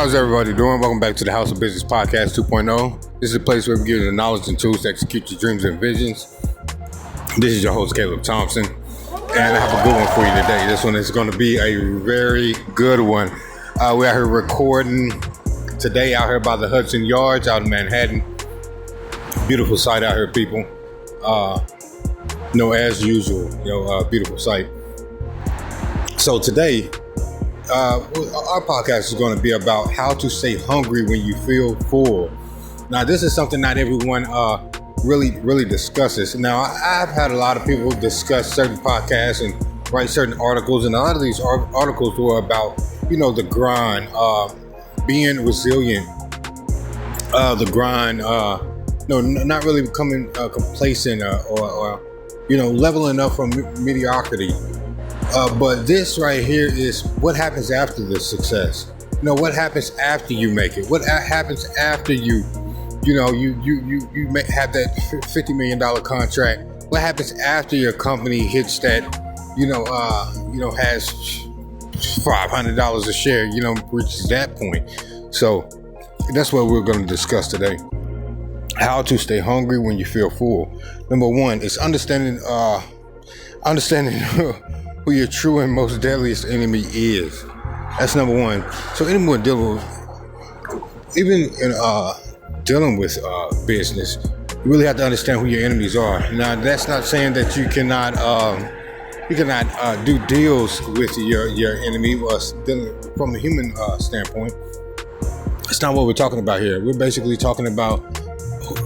How's everybody doing? Welcome back to the House of Business Podcast 2.0. This is a place where we give you the knowledge and tools to execute your dreams and visions. This is your host, Caleb Thompson, and I have a good one for you today. This one is going to be a very good one. We're out here recording today out here by the Hudson Yards out in Manhattan. Beautiful sight out here, people. As usual, beautiful sight. So today, our podcast is going to be about how to stay hungry when you feel full. Now, this is something not everyone really discusses. Now, I've had a lot of people discuss certain podcasts and write certain articles, and a lot of these articles were about, the grind, being resilient, the grind, not really becoming complacent or leveling up from mediocrity. But this right here is what happens after the success. What happens after you make it? What happens after you have that $50 million contract? What happens after your company hits that, has $500 a share, reaches that point? So that's what we're going to discuss today. How to stay hungry when you feel full. Number one is understanding who your true and most deadliest enemy is. That's number one. So anyone dealing with business, you really have to understand who your enemies are. Now, that's not saying that you cannot do deals with your enemy from a human standpoint. That's not what we're talking about here. We're basically talking about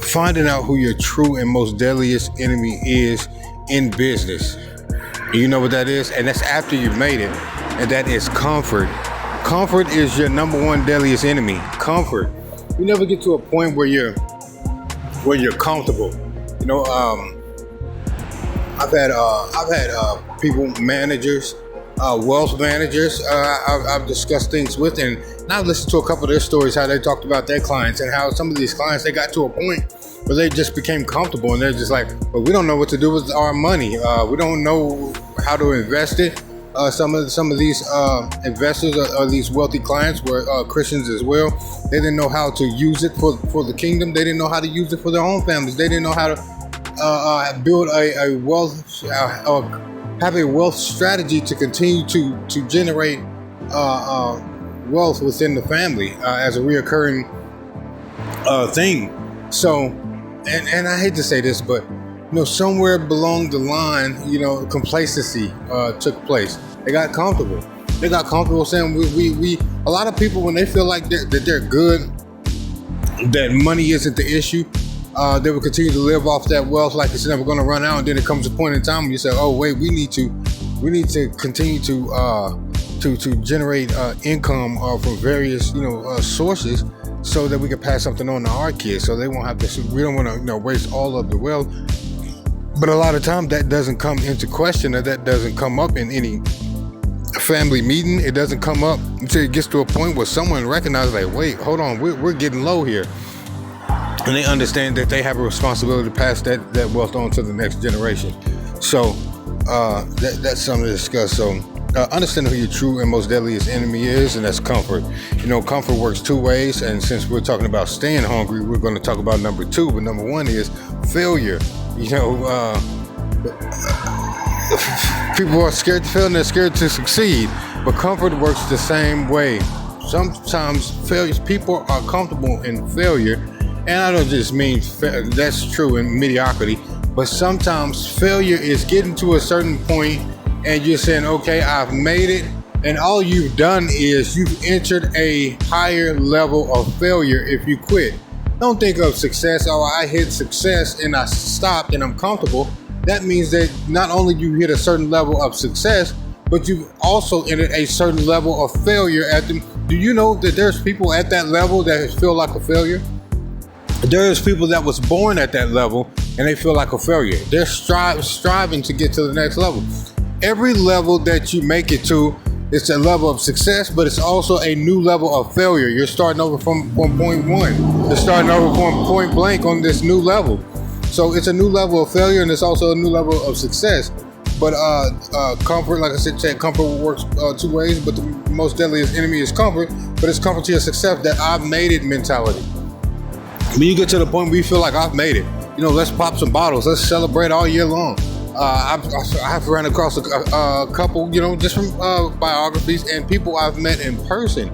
finding out who your true and most deadliest enemy is in business. You know what that is? And that's after you've made it. And that is comfort. Comfort is your number one deadliest enemy. Comfort. You never get to a point where you're comfortable. I've had people, managers, wealth managers, I've discussed things with, and I've listened to a couple of their stories, how they talked about their clients and how some of these clients, they got to a point where they just became comfortable and they're just like, well, we don't know what to do with our money. We don't know how to invest it. Some of these investors or these wealthy clients were Christians as well. They didn't know how to use it for the kingdom. They didn't know how to use it for their own families. They didn't know how to build a wealth or have a wealth strategy to continue to generate wealth within the family as a reoccurring thing. So. And I hate to say this, but somewhere along the line, complacency took place. They got comfortable. They got comfortable saying we. A lot of people, when they feel like that they're good, that money isn't the issue, they will continue to live off that wealth like it's never going to run out. And then it comes a point in time when you say, "Oh wait, we need to continue to generate income from various sources." So that we can pass something on to our kids, so they won't have to. We don't want to, waste all of the wealth. But a lot of times that doesn't come into question, or that doesn't come up in any family meeting. It doesn't come up until it gets to a point where someone recognizes, like, wait, hold on, we're getting low here, and they understand that they have a responsibility to pass that wealth on to the next generation. So that's something to discuss. So. Understanding who your true and most deadliest enemy is, and that's comfort. Comfort works two ways, and since we're talking about staying hungry, we're going to talk about number two. But number one is failure. People are scared to fail and they're scared to succeed, but comfort works the same way. Sometimes people are comfortable in failure, and I don't just mean that's true in mediocrity, but sometimes failure is getting to a certain point and you're saying, okay, I've made it, and all you've done is you've entered a higher level of failure if you quit. Don't think of success, I hit success and I stopped and I'm comfortable. That means that not only you hit a certain level of success, but you've also entered a certain level of failure at them. Do you know that there's people at that level that feel like a failure? There's people that was born at that level and they feel like a failure. They're striving to get to the next level. Every level that you make it to, it's a level of success, but it's also a new level of failure. You're starting over from point one. You're starting over from point blank on this new level. So it's a new level of failure, and it's also a new level of success. But comfort, like I said, comfort works two ways. But the most deadliest enemy is comfort. But it's comfort to your success, that I've made it mentality. When you get to the point where you feel like I've made it, let's pop some bottles, let's celebrate all year long. I've run across a couple, just from biographies and people I've met in person.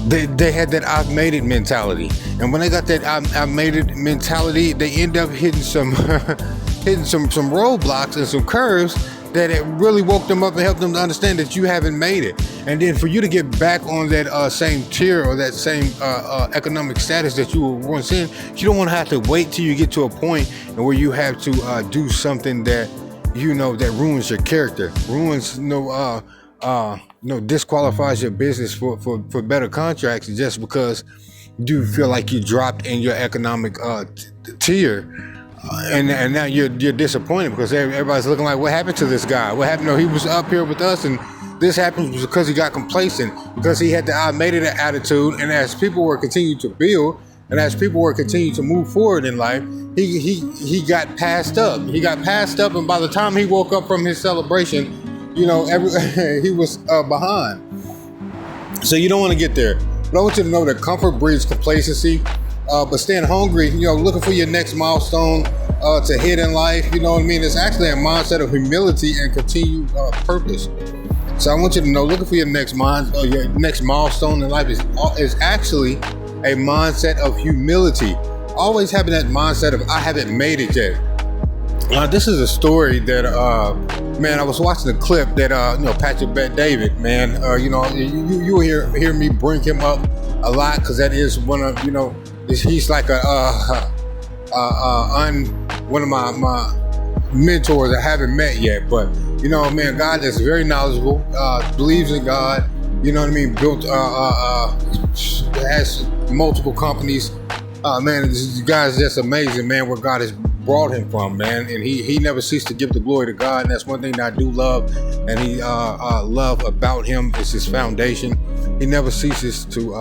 They had that I've made it mentality, and when they got that I've made it mentality, they end up hitting some some roadblocks and some curves that it really woke them up and helped them to understand that you haven't made it. And then for you to get back on that same tier or that same economic status that you were once in, you don't want to have to wait till you get to a point where you have to do something that that ruins your character, disqualifies your business for better contracts just because you feel like you dropped in your economic tier. And now you're disappointed because everybody's looking like, what happened to this guy? What happened? No, he was up here with us, and this happened because he got complacent, because he had the I made it attitude. And as people were continuing to build, and as people were continuing to move forward in life, he got passed up. He got passed up, and by the time he woke up from his celebration, he was behind. So you don't want to get there. But I want you to know that comfort breeds complacency. But staying hungry, looking for your next milestone to hit in life, it's actually a mindset of humility and continued purpose. So I want you to know, looking for your next milestone in life is actually a mindset of humility. Always having that mindset of, I haven't made it yet. This is a story that, I was watching a clip that, Patrick Bet David, man, you will hear me bring him up a lot, because that is one of, he's like one of my mentors I haven't met yet. But God is very knowledgeable, believes in God, built has multiple companies. This guy's just amazing, man, where God has brought him from, man. And he never ceased to give the glory to God, and that's one thing that I do love, and he love about him is his foundation. He never ceases to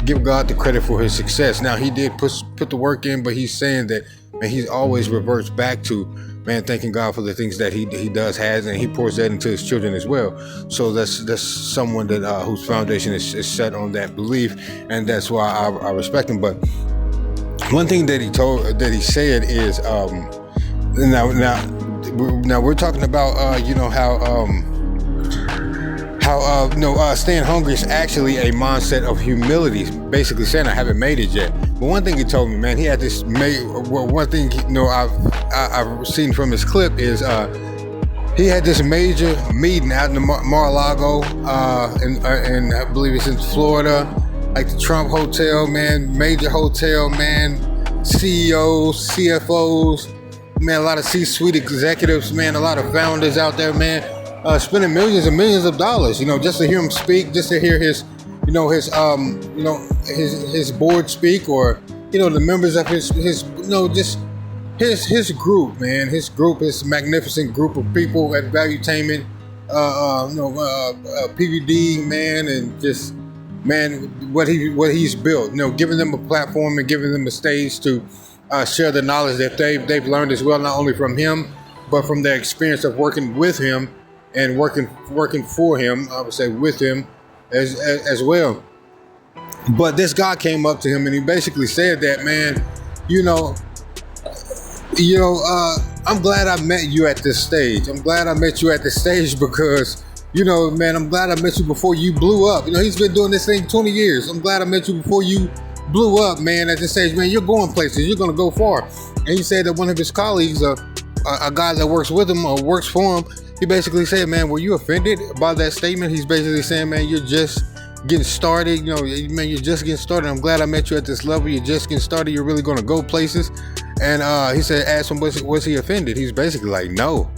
give God the credit for his success. Now, he did put the work in, but he's saying that, man, he always reverts back to, man, thanking God for the things that he has, and he pours that into his children as well. So that's someone that whose foundation is set on that belief, and that's why I respect him. But one thing that he said is, now we're talking about how staying hungry is actually a mindset of humility, basically saying I haven't made it yet. But one thing he told me, man, he had this one thing I've seen from his clip is he had this major meeting out in Mar-a-Lago, and I believe it's in Florida, like the Trump Hotel, man, major hotel, man, CEOs, CFOs, man, a lot of C-suite executives, man, a lot of founders out there, man. Spending millions and millions of dollars, just to hear him speak, just to hear his board speak, or the members of his group, man, his magnificent group of people at Valuetainment, PVD, man, and just, man, what he's built, giving them a platform and giving them a stage to share the knowledge that they've learned as well, not only from him, but from their experience of working with him and working for him, I would say with him as well. But this guy came up to him and he basically said that, man, I'm glad I met you at this stage. I'm glad I met you at this stage because, man, I'm glad I met you before you blew up. He's been doing this thing 20 years. I'm glad I met you before you blew up, man, at this stage. Man, you're going places. You're going to go far. And he said that one of his colleagues, a guy that works with him or works for him, he basically said, man, were you offended by that statement? He's basically saying, man, you're just getting started. Man, you're just getting started. I'm glad I met you at this level. You're just getting started. You're really going to go places. And he said, asked him, was he offended? He's basically like, no.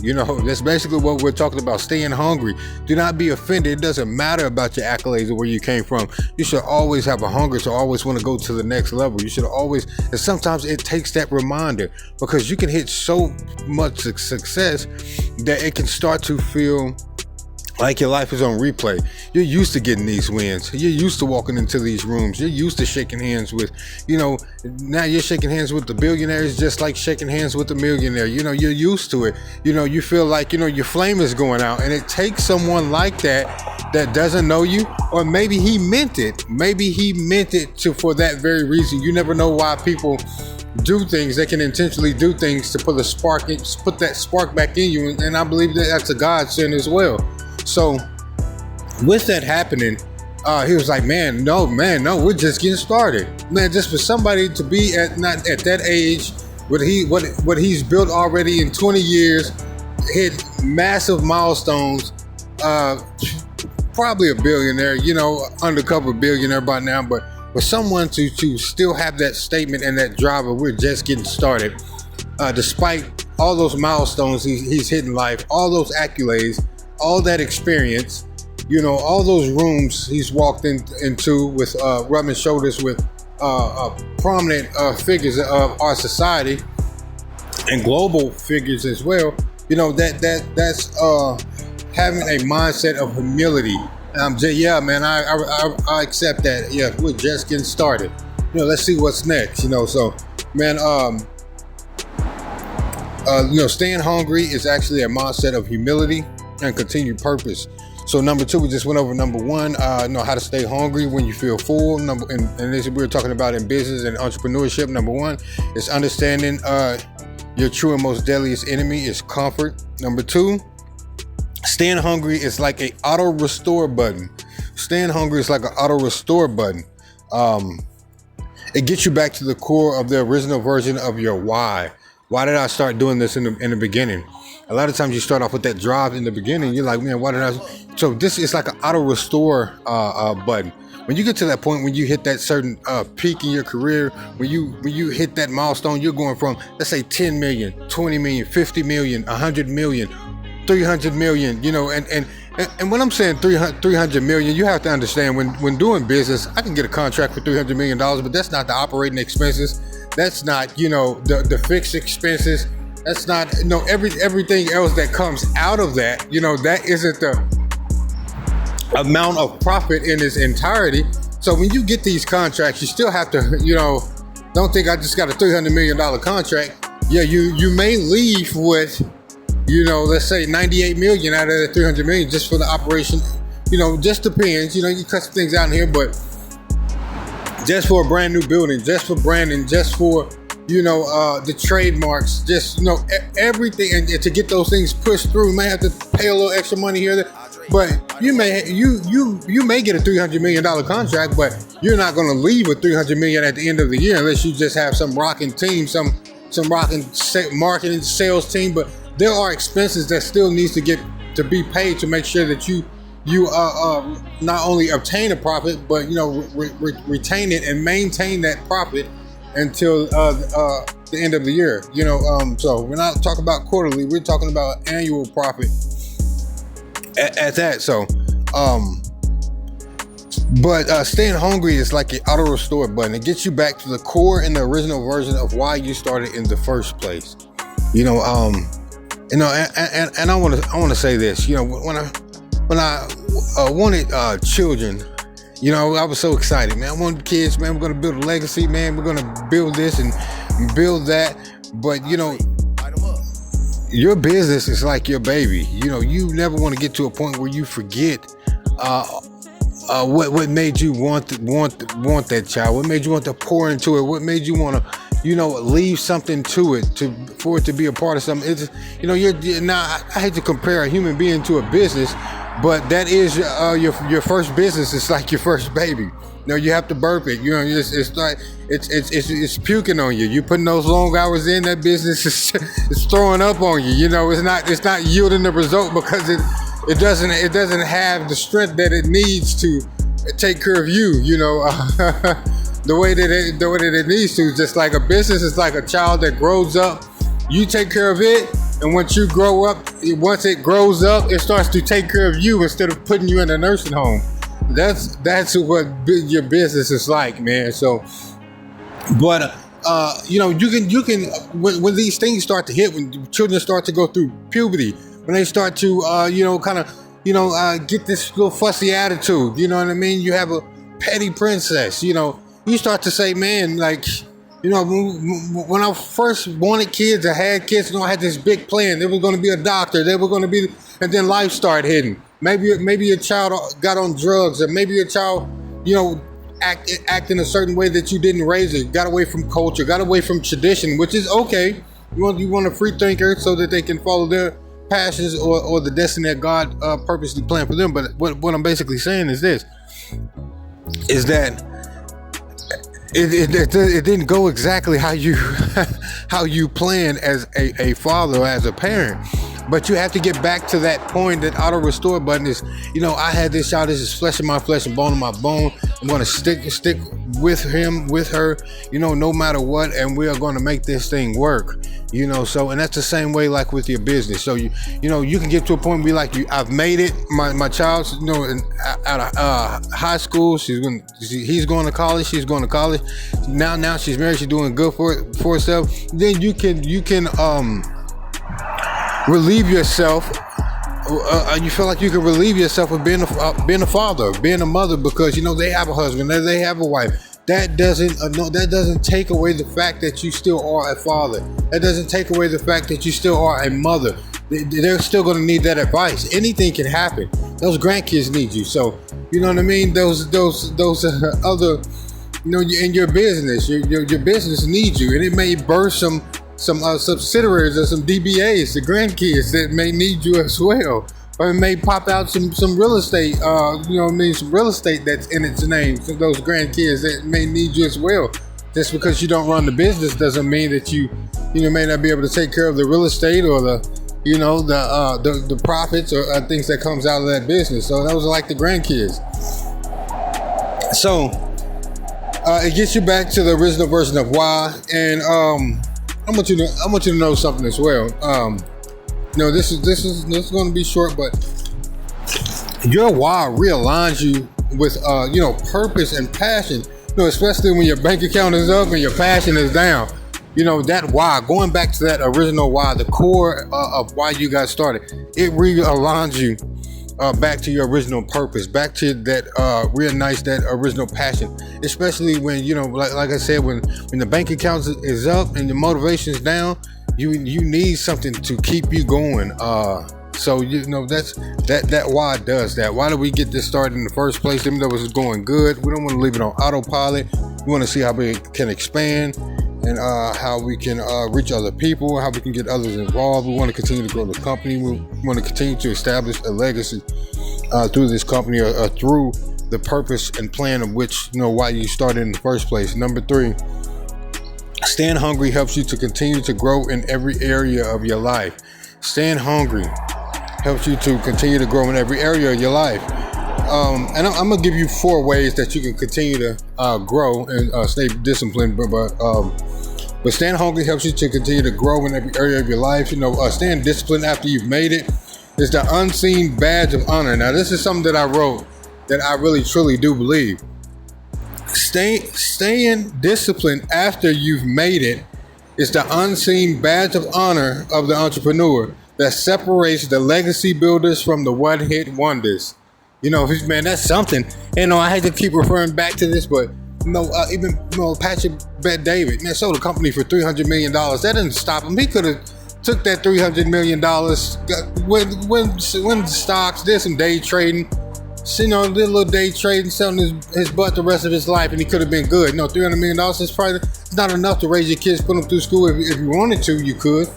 That's basically what we're talking about, staying hungry. Do not be offended. It doesn't matter about your accolades or where you came from. You should always have a hunger to always want to go to the next level. You should always, and sometimes it takes that reminder, because you can hit so much success that it can start to feel like your life is on replay. You're used to getting these wins. You're used to walking into these rooms. You're used to shaking hands with, now you're shaking hands with the billionaires just like shaking hands with the millionaire. You're used to it. You feel like, your flame is going out, and it takes someone like that doesn't know you, or maybe he meant it. Maybe he meant it for that very reason. You never know why people do things. They can intentionally do things to put that spark back in you, and I believe that that's a godsend as well. So with that happening, he was like, no, we're just getting started. Man, just for somebody to be not at that age, what he's built already in 20 years, hit massive milestones, probably a billionaire, undercover billionaire by now, but for someone to still have that statement and that drive of we're just getting started, despite all those milestones he's hit in life, all those accolades, all that experience, all those rooms he's walked into with rubbing shoulders with prominent figures of our society and global figures as well. That's having a mindset of humility. Yeah, man, I accept that. Yeah, we're just getting started. Let's see what's next. So, man, staying hungry is actually a mindset of humility and continued purpose. So number 2, we just went over number 1, how to stay hungry when you feel full. And this we were talking about in business and entrepreneurship. Number 1 is understanding your true and most deadliest enemy is comfort. Number 2, staying hungry is like an auto restore button. Staying hungry is like an auto restore button. It gets you back to the core of the original version of your why. Why did I start doing this in the beginning? A lot of times you start off with that drive in the beginning. You're like, man, why did I? So this is like an auto restore button. When you get to that point, when you hit that certain peak in your career, when you hit that milestone, you're going from, let's say 10 million, 20 million, 50 million, 100 million, 300 million, and when I'm saying 300 million, you have to understand when doing business, I can get a contract for $300 million, but that's not the operating expenses. That's not, the fixed expenses. That's not, everything else that comes out of that, that isn't the amount of profit in its entirety. So when you get these contracts, you still have to, don't think I just got a $300 million contract. Yeah, you may leave with, let's say 98 million out of that 300 million just for the operation. Just depends. You cut some things out in here, but just for a brand new building, just for branding, just for the trademarks, just everything, and to get those things pushed through, you may have to pay a little extra money here, but you may get a $300 million contract, but you're not going to leave with $300 million at the end of the year unless you just have some rocking team, some rocking marketing sales team. But there are expenses that still needs to be paid to make sure that you not only obtain a profit, but retain it and maintain that profit until the end of the year. So we're not talking about quarterly, we're talking about annual profit at that. So but staying hungry is like an auto restore button. It gets you back to the core and the original version of why you started in the first place. And I want to say this. When I wanted children, I was so excited, man. I wanted kids, man. We're gonna build a legacy, man. We're gonna build this and build that. But your business is like your baby. You never want to get to a point where you forget what made you want that child. What made you want to pour into it? What made you want to leave something to it for it to be a part of something. It's I hate to compare a human being to a business, but that is your first business. It's like your first baby. You have to burp it. It's like it's puking on you. You're putting those long hours in. That business is throwing up on you. It's not yielding the result because it doesn't have the strength that it needs to take care of you. The way that it needs to. Just like a business is like a child that grows up. You take care of it, and once you grow up, once it grows up, it starts to take care of you instead of putting you in a nursing home. That's what your business is like, man. So, but you can when these things start to hit, when children start to go through puberty, when they start to kind of get this little fussy attitude. You know what I mean? You have a petty princess. You start to say, man, like, when I first wanted kids, I had kids, I had this big plan. They were going to be a doctor. They were going to be, and then life started hitting. Maybe your child got on drugs, or maybe your child, act in a certain way that you didn't raise it. Got away from culture, got away from tradition, which is okay. You want a free thinker so that they can follow their passions or the destiny that God purposely planned for them. But what I'm basically saying is this: is that it didn't go exactly how you planned as a father or as a parent. But you have to get back to that point. That auto restore button is, I had this child. This is flesh of my flesh and bone of my bone. I'm going to stick with him, with her, no matter what, and we are going to make this thing work. So, and that's the same way like with your business. So you can get to a point and be like, I've made it. My child's, out of high school, he's going to college. She's going to college. Now she's married. She's doing good for herself. Then you can relieve yourself. You feel like you can relieve yourself with being a father, being a mother, because they have a husband, they have a wife. That doesn't take away the fact that you still are a father. That doesn't take away the fact that you still are a mother. They're still going to need that advice. Anything can happen. Those grandkids need you. So you know what I mean. Those other, in your business, your business needs you, and it may birth some subsidiaries or some DBAs, the grandkids that may need you as well. Or it may pop out some real estate, some real estate that's in its name. So those grandkids that may need you as well. Just because you don't run the business doesn't mean that you may not be able to take care of the real estate or the profits or things that comes out of that business. So those are like the grandkids. So it gets you back to the original version of why. And I want you to know something as well. This is going to be short, but your why realigns you with purpose and passion. Especially when your bank account is up and your passion is down. That why, going back to that original why, the core of why you got started, it realigns you back to your original purpose, back to that reignites that original passion. Especially when like I said, when the bank account is up and the motivation is down, you need something to keep you going. So that's that why does that. Why do we get this started in the first place? Even though it was going good, we don't want to leave it on autopilot. We want to see how we can expand and how we can reach other people, how we can get others involved. We want to continue to grow the company. We want to continue to establish a legacy through this company or through the purpose and plan of which, why you started in the first place. Number 3, staying hungry helps you to continue to grow in every area of your life. Staying hungry helps you to continue to grow in every area of your life. And I'm going to give you 4 ways that you can continue to grow and stay disciplined. But staying hungry helps you to continue to grow in every area of your life. Staying disciplined after you've made it is the unseen badge of honor. Now, this is something that I wrote that I really, truly do believe. Staying disciplined after you've made it is the unseen badge of honor of the entrepreneur that separates the legacy builders from the one-hit wonders. Man, that's something. I hate to keep referring back to this, but even Patrick Bet-David, man, sold a company for $300 million. That didn't stop him. He could have took that $300 million, went stocks, did some day trading, did a little day trading, selling his butt the rest of his life, and he could have been good. $300 million is probably not enough to raise your kids, put them through school. If you wanted to, you could.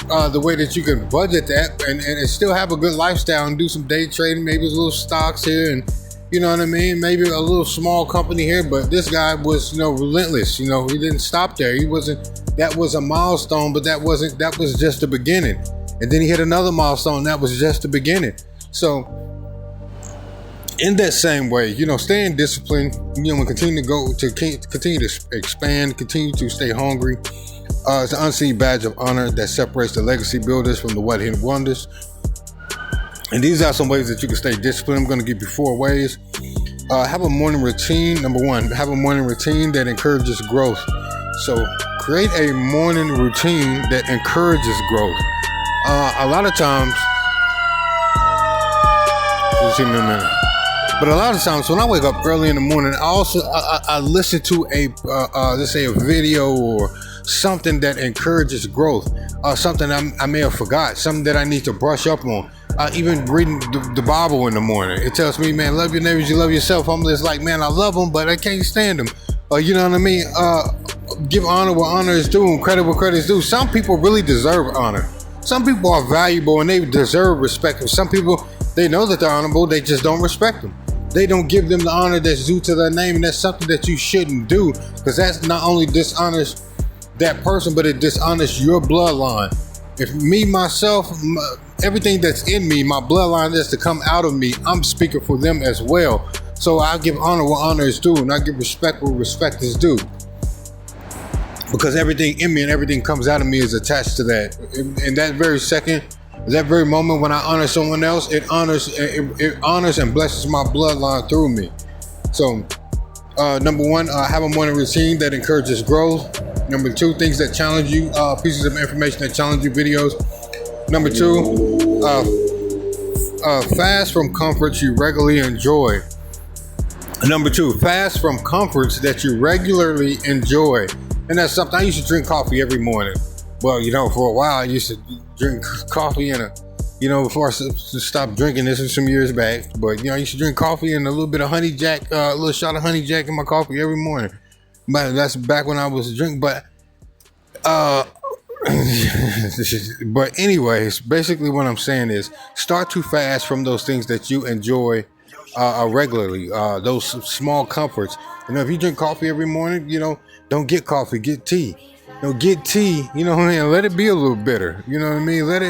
The way that you can budget that and still have a good lifestyle and do some day trading, maybe a little stocks here and maybe a little small company here. But this guy was relentless. He didn't stop there. That was a milestone, but that was just the beginning. And then he hit another milestone. That was just the beginning. So in that same way, staying disciplined, and continue to expand, continue to stay hungry. It's an unseen badge of honor that separates the legacy builders from the one-hit wonders. And these are some ways that you can stay disciplined. I'm going to give you 4 ways. Have a morning routine. Number 1, have a morning routine that encourages growth. So create a morning routine that encourages growth. A lot of times see me in a minute. But a lot of times when I wake up early in the morning, I listen to let's say a video or something that encourages growth, something I may have forgot, something that I need to brush up on. Even reading the Bible in the morning, it tells me, man, love your neighbors, you love yourself. I'm just like, man, I love them, but I can't stand them. You know what I mean? Give honor where honor is due and credit where credit is due. Some people really deserve honor. Some people are valuable and they deserve respect. Some people, they know that they're honorable, they just don't respect them. They don't give them the honor that's due to their name, and that's something that you shouldn't do, because that's not only dishonors that person, but it dishonors your bloodline. If me, myself, everything that's in me, my bloodline that's to come out of me, I'm speaking for them as well. So I give honor where honor is due, and I give respect where respect is due. Because everything in me and everything comes out of me is attached to that. In that very second, that very moment when I honor someone else, it honors and blesses my bloodline through me. So, number one, have a morning routine that encourages growth. Number two, things that challenge you, pieces of information that challenge you, videos. Number two, fast from comforts you regularly enjoy. Number two, fast from comforts that you regularly enjoy. And that's something, I used to drink coffee every morning. Well, for a while, I used to drink coffee before I stopped drinking. This was some years back. But, I used to drink coffee and a little bit of honey jack, a little shot of honey jack in my coffee every morning. But that's back when I was drinking. But anyways, basically what I'm saying is start to fast from those things that you enjoy regularly, those small comforts. If you drink coffee every morning, don't get coffee, get tea. Get tea, let it be a little bitter. You know what I mean? Let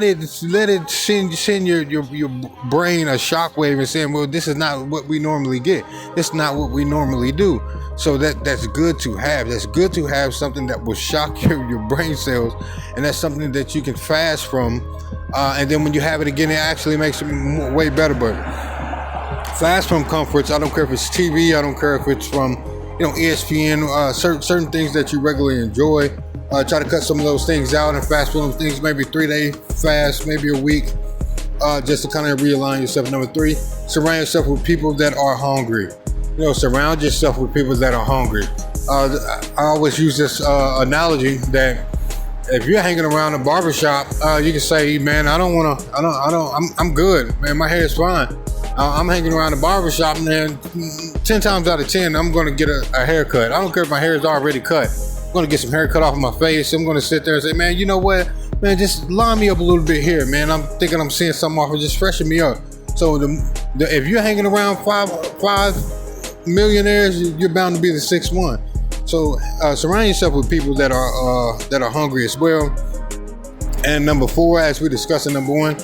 it send your brain a shockwave and saying, well, this is not what we normally get. It's not what we normally do. So that's good to have. That's good to have something that will shock your brain cells, and that's something that you can fast from. And then when you have it again, it actually makes it way better. But fast from comforts. I don't care if it's TV. I don't care if it's from ESPN, certain things that you regularly enjoy. Try to cut some of those things out and fast from those things, maybe 3-day fast, maybe a week, just to kind of realign yourself. Number three, surround yourself with people that are hungry. Surround yourself with people that are hungry. I always use this analogy that if you're hanging around a barbershop, you can say, man, I'm good, man, my hair is fine. I'm hanging around the barbershop, and then 10 times out of 10, I'm going to get a haircut. I don't care if my hair is already cut. I'm going to get some hair cut off of my face. I'm going to sit there and say, man, you know what? Man, just line me up a little bit here, man. I'm thinking I'm seeing something off, and just freshen me up. So if you're hanging around five millionaires, you're bound to be the sixth one. So surround yourself with people that are hungry as well. And number four, as we discussed in number one,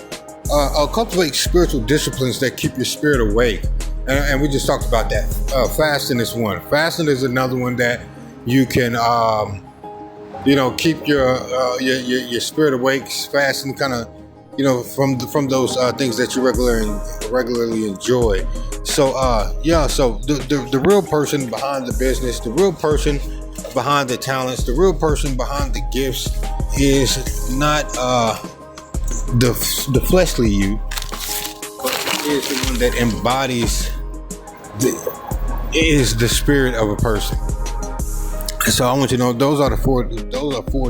cultivate spiritual disciplines that keep your spirit awake. And we just talked about that. Fasting is one. Fasting is another one that you can, keep your spirit awake. Fasting kind of, from those things that you regularly enjoy. So, so the real person behind the business, the real person behind the talents, the real person behind the gifts is not the fleshly you, but is the one that embodies is the spirit of a person. And so I want you to know those are four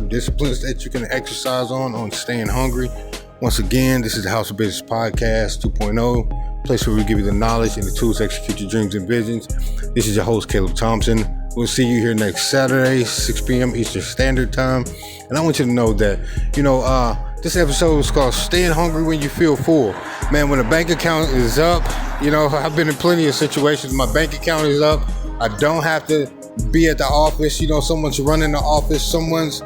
disciplines that you can exercise on staying hungry. Once again, this is the House of Business Podcast 2.0, place where we give you the knowledge and the tools to execute your dreams and visions. This is your host, Caleb Thompson. We'll see you here next Saturday, 6 p.m. Eastern Standard Time. And I want you to know that, this episode is called Staying Hungry When You Feel Full. Man, when a bank account is up, I've been in plenty of situations. My bank account is up. I don't have to be at the office. Someone's running the office. Someone's,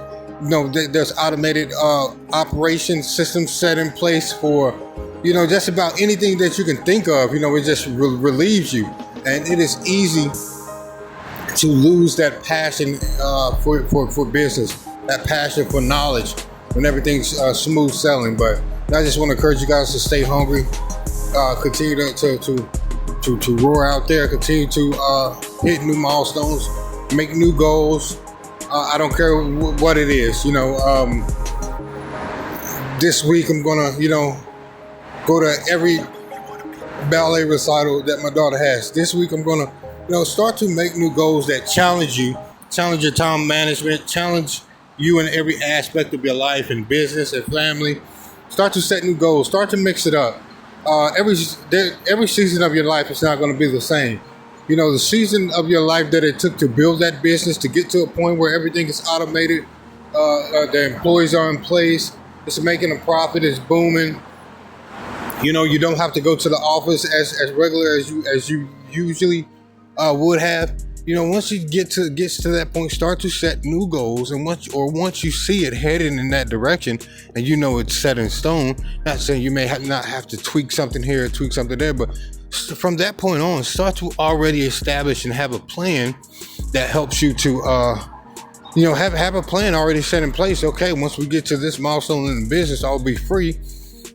there's automated operation systems set in place for, just about anything that you can think of. It just relieves you. And it is easy to lose that passion for business, that passion for knowledge when everything's smooth sailing. But I just want to encourage you guys to stay hungry, continue to roar out there, continue to hit new milestones, make new goals. I don't care what it is. This week I'm gonna, go to every ballet recital that my daughter has. This week I'm gonna, start to make new goals that challenge you, challenge your time management, challenge you in every aspect of your life and business and family. Start to set new goals. Start to mix it up. Every season of your life is not going to be the same. The season of your life that it took to build that business, to get to a point where everything is automated, the employees are in place, it's making a profit, it's booming. You don't have to go to the office as regular as you usually would have. Once you gets to that point, start to set new goals, and once you see it heading in that direction, and it's set in stone. Not saying you may not have to tweak something here, tweak something there, but from that point on, start to already establish and have a plan that helps you to, have a plan already set in place. Okay, once we get to this milestone in the business, I'll be free.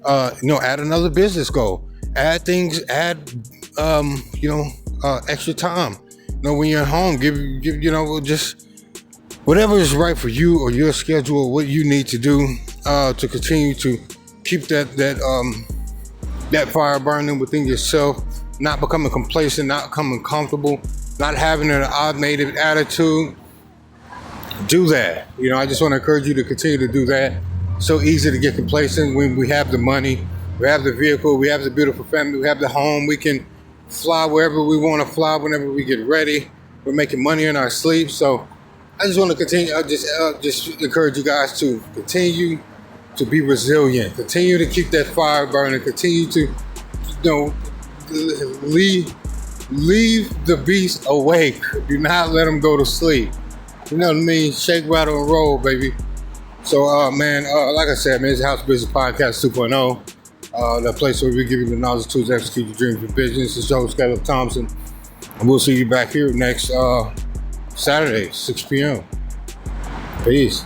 Add another business goal. Add things. Add, extra time. When you're at home, give just whatever is right for you or your schedule, what you need to do to continue to keep that fire burning within yourself, not becoming complacent, not becoming comfortable, not having an automated attitude. Do that. I just want to encourage you to continue to do that. So easy to get complacent when we have the money, we have the vehicle, we have the beautiful family, we have the home, we can fly wherever we want to fly whenever we get ready. We're making money in our sleep. So I just want to continue. I just encourage you guys to continue to be resilient. Continue to keep that fire burning. Continue to, leave the beast awake. Do not let them go to sleep. You know what I mean? Shake, rattle, and roll, baby. So, like I said, man, it's House Business Podcast 2.0. The place where we give you the knowledge, tools, to execute your dreams for business. It's your host, Caleb Thompson. And we'll see you back here next Saturday, 6 p.m. Peace.